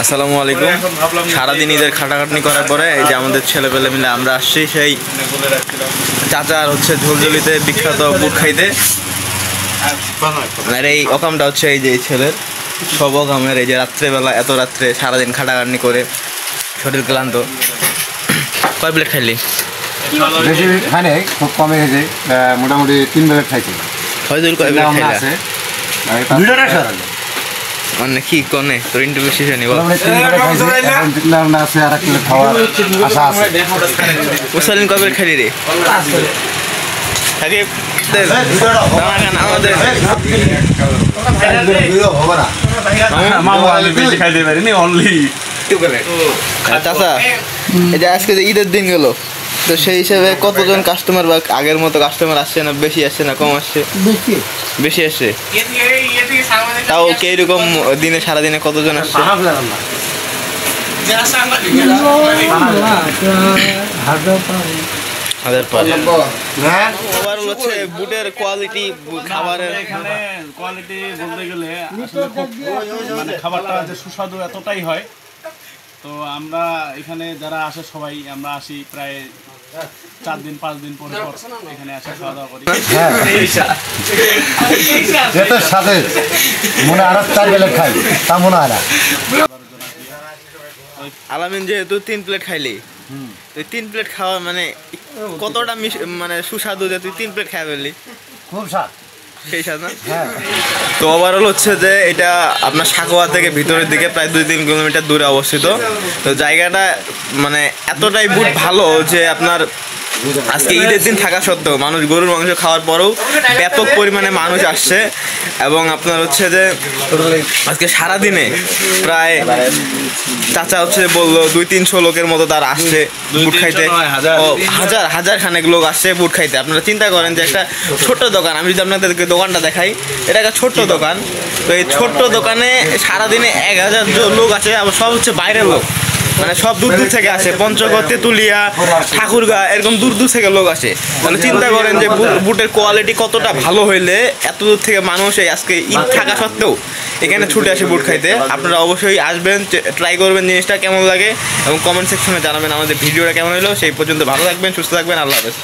আসসালামু আলাইকুম। সারাদিন ঈদের খাটাখাটনি করার পরে এই যে আমাদের ছেলেপেলে মিলে আমরা আসছি সেই চাচার হচ্ছে ঝোলঝুলিতে বিখ্যাত বুট খাইতে। আর এই অকামটা হচ্ছে এই যে এই ছেলের সব অকামের, এই যে রাত্রেবেলা এত রাত্রে সারাদিন খাটাখাটনি করে শরীর ক্লান্ত। কয় প্লেট খাইলি? বেশি খাই নাই, খুব কমে গেছে, মোটামুটি 3 প্লেট খাইছি। কয় প্লেট খাইলা? মানে কি কনে তোর ইন্টারভিউ শেষ হয়নি? মুসালিন কয় প্লেট খাইলি রে? চাচা, এই যে আজকে যে ঈদের দিন গেল, তো সেই হিসাবে কতজন কাস্টমার বা আগের মতো কাস্টমার আসছে না, বেশি আসছে না কম আসছে? বেশি আসছে। তাও কিরকম দিনে সারাদিনে কতজন আসছে? বুটের কোয়ালিটি, খাবারের কোয়ালিটি বলতে গেলে আসলে খুব মানে খাবারটা যে সুস্বাদু এতটাই হয়। তো আমরা এখানে যারা আসে সবাই আমরা আসি প্রায় 4 দিন 5 দিন পর এখানে আসে খাওয়া দাওয়া করি। সাথে মনে আরো 4 প্লেট খাই তা মনে হয় না। আলামিন যেহেতু 3 প্লেট খাইলি, তুই 3 প্লেট খাওয়া মানে কতটা মানে সুস্বাদু যে তুই 3 প্লেট খাই ফেললি? খুব স্বাদ, সেই স্বাদ না? তো ওভারঅল হচ্ছে যে এটা আপনার সাকোয়া থেকে ভিতরের দিকে প্রায় 2-3 কিলোমিটার দূরে অবস্থিত। তো জায়গাটা মানে এতটাই বুট ভালো যে আপনার আজকে ঈদের দিন থাকা সত্ত্বেও মানুষ গরুর মাংস খাওয়ার পরেও ব্যাপক পরিমাণে মানুষ আসছে। এবং আপনার হচ্ছে যে আজকে সারাদিনে প্রায় চাচা হচ্ছে বললো 200-300 লোকের মতো তার আসছে বুট খাইতে। হাজার খানেক লোক আসছে বুট খাইতে। আপনারা চিন্তা করেন যে একটা ছোট্ট দোকান, আমি যদি আপনাদেরকে দোকানটা দেখাই, এটা একটা ছোট্ট দোকান। তো এই ছোট্ট দোকানে সারাদিনে 1000 লোক আছে, আবার সব হচ্ছে বাইরের লোক, মানে সব দূর দূর থেকে আসে। পঞ্চগড়, তেঁতুলিয়া, ঠাকুরগাঁ, এরকম দূর দূর থেকে লোক আসে। তাহলে চিন্তা করেন যে বুটের কোয়ালিটি কতটা ভালো হইলে এত দূর থেকে মানুষ আজকে ঈদ থাকা সত্ত্বেও এখানে ছুটে আসে বুট খাইতে। আপনারা অবশ্যই আসবেন, ট্রাই করবেন জিনিসটা কেমন লাগে এবং কমেন্ট সেকশনে জানাবেন আমাদের ভিডিওটা কেমন হলো। সেই পর্যন্ত ভালো থাকবেন, সুস্থ থাকবেন, আল্লাহ হাফেজ।